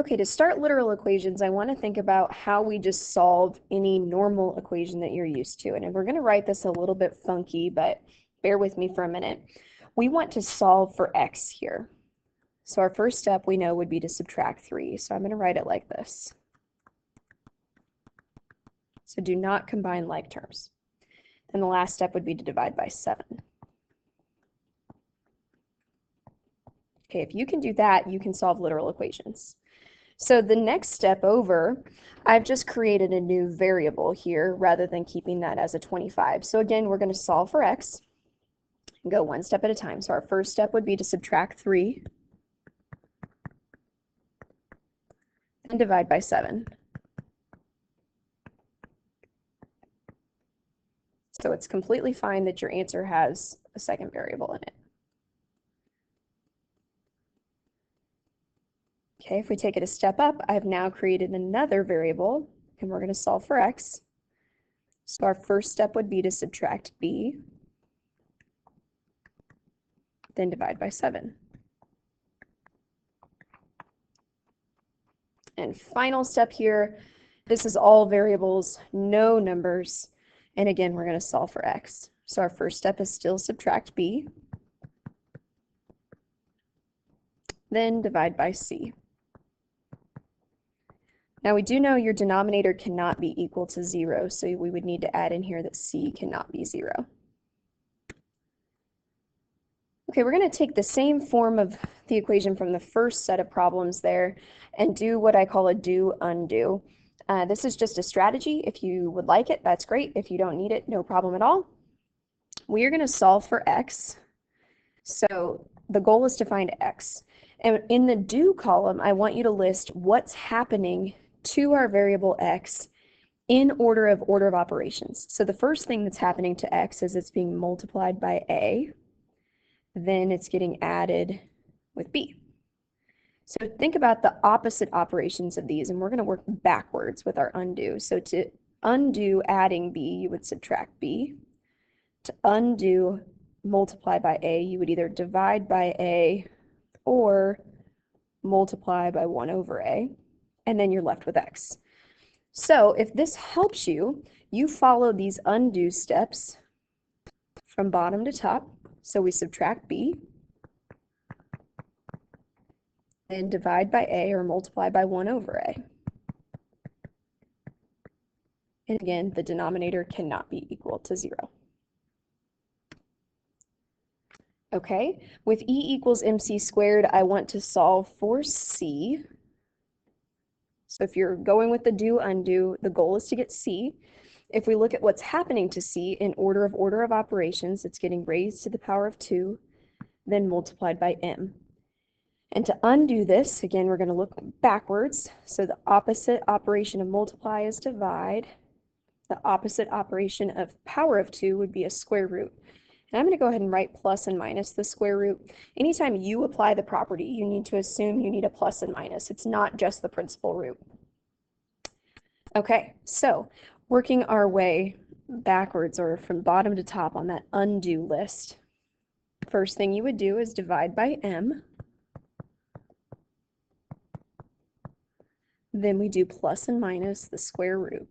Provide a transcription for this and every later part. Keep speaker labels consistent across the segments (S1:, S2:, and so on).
S1: Okay, to start literal equations, I want to think about how we just solve any normal equation that you're used to. And we're going to write this a little bit funky, but bear with me for a minute. We want to solve for x here. So our first step we know would be to subtract 3. So I'm going to write it like this. So do not combine like terms. And the last step would be to divide by 7. Okay, if you can do that, you can solve literal equations. So the next step over, I've just created a new variable here rather than keeping that as a 25. So again, we're going to solve for x and go one step at a time. So our first step would be to subtract 3 and divide by 7. So it's completely fine that your answer has a second variable in it. Okay, if we take it a step up, I've now created another variable, and we're going to solve for x. So our first step would be to subtract b, then divide by 7. And final step here, this is all variables, no numbers. And again, we're going to solve for x. So our first step is still subtract b, then divide by c. Now we do know your denominator cannot be equal to 0, so we would need to add in here that c cannot be 0. Okay, we're going to take the same form of the equation from the first set of problems there and do what I call a do-undo. This is just a strategy. If you would like it, that's great. If you don't need it, no problem at all. We are going to solve for x. So the goal is to find x. And in the do column, I want you to list what's happening to our variable x in order of operations. So the first thing that's happening to x is it's being multiplied by a, then it's getting added with b. So think about the opposite operations of these, and we're going to work backwards with our undo. So to undo adding b, you would subtract b. To undo multiply by a, you would either divide by a or multiply by 1 over a, and then you're left with x. So if this helps you, you follow these undo steps from bottom to top. So we subtract b, then divide by a or multiply by 1 over a. And again, the denominator cannot be equal to 0. Okay, with e equals mc squared, I want to solve for c. So if you're going with the do-undo, the goal is to get c. If we look at what's happening to c in order of operations, it's getting raised to the power of 2, then multiplied by m. And to undo this, again, we're going to look backwards. So the opposite operation of multiply is divide. The opposite operation of power of 2 would be a square root. And I'm going to go ahead and write plus and minus the square root. Anytime you apply the property, you need to assume you need a plus and minus. It's not just the principal root. Okay, so working our way backwards or from bottom to top on that undo list, first thing you would do is divide by m. Then we do plus and minus the square root.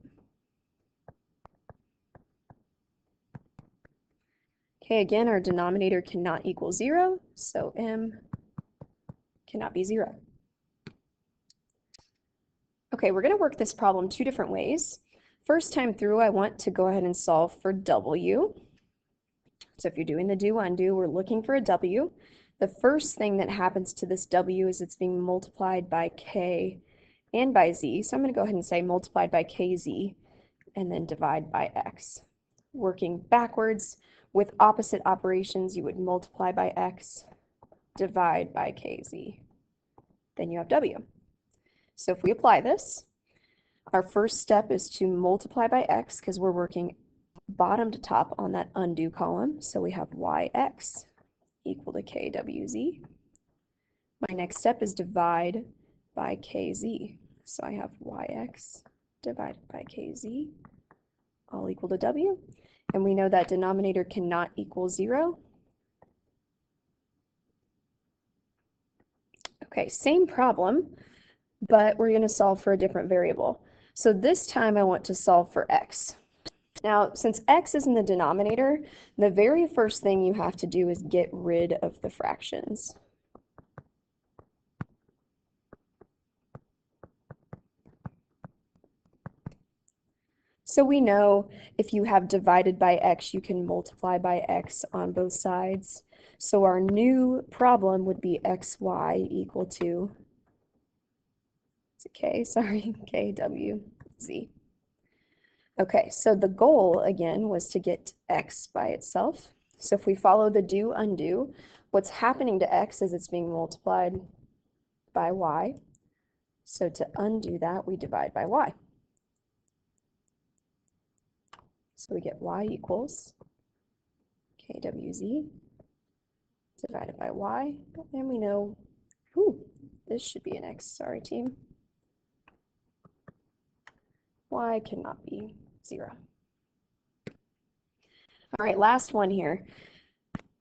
S1: Okay, again, our denominator cannot equal 0, so m cannot be 0. Okay, we're going to work this problem two different ways. First time through, I want to go ahead and solve for w. So if you're doing the do-undo, we're looking for a w. The first thing that happens to this w is it's being multiplied by k and by z. So I'm going to go ahead and say multiplied by kz and then divide by x. Working backwards with opposite operations, you would multiply by x, divide by kz. Then you have w. So if we apply this, our first step is to multiply by x because we're working bottom to top on that undo column. So we have yx equal to kwz. My next step is divide by kz. So I have yx divided by kz all equal to w. And we know that denominator cannot equal 0. Okay, same problem. but we're going to solve for a different variable. So this time I want to solve for x. Now, since x is in the denominator, the very first thing you have to do is get rid of the fractions. So we know if you have divided by x, you can multiply by x on both sides. So our new problem would be xy equal to, kwz. Okay, so the goal, again, was to get x by itself. So if we follow the do undo, what's happening to x is it's being multiplied by y. So to undo that, we divide by y. So we get y equals kwz divided by y. And we know, this should be an x, sorry team. Y cannot be 0. All right, last one here.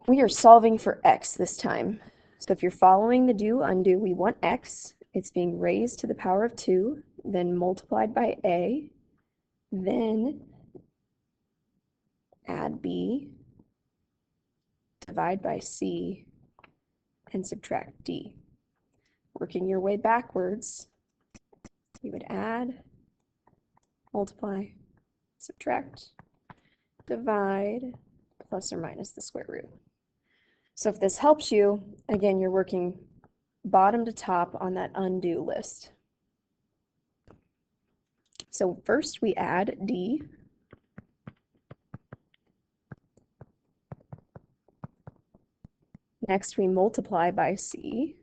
S1: We are solving for x this time. So if you're following the do undo, we want x. It's being raised to the power of 2, then multiplied by a, then add b, divide by c, and subtract d. Working your way backwards, you would add, multiply, subtract, divide, plus or minus the square root. So if this helps you, again, you're working bottom to top on that undo list. So first we add d. Next we multiply by c.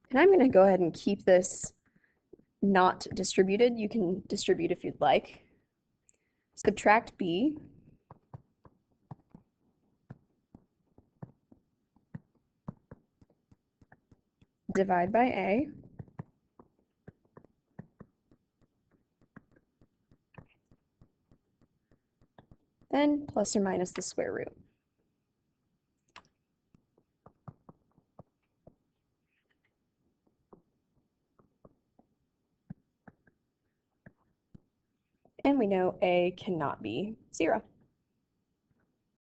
S1: And I'm going to go ahead and keep this not distributed. You can distribute if you'd like. Subtract b. Divide by a. Then plus or minus the square root. And we know a cannot be 0.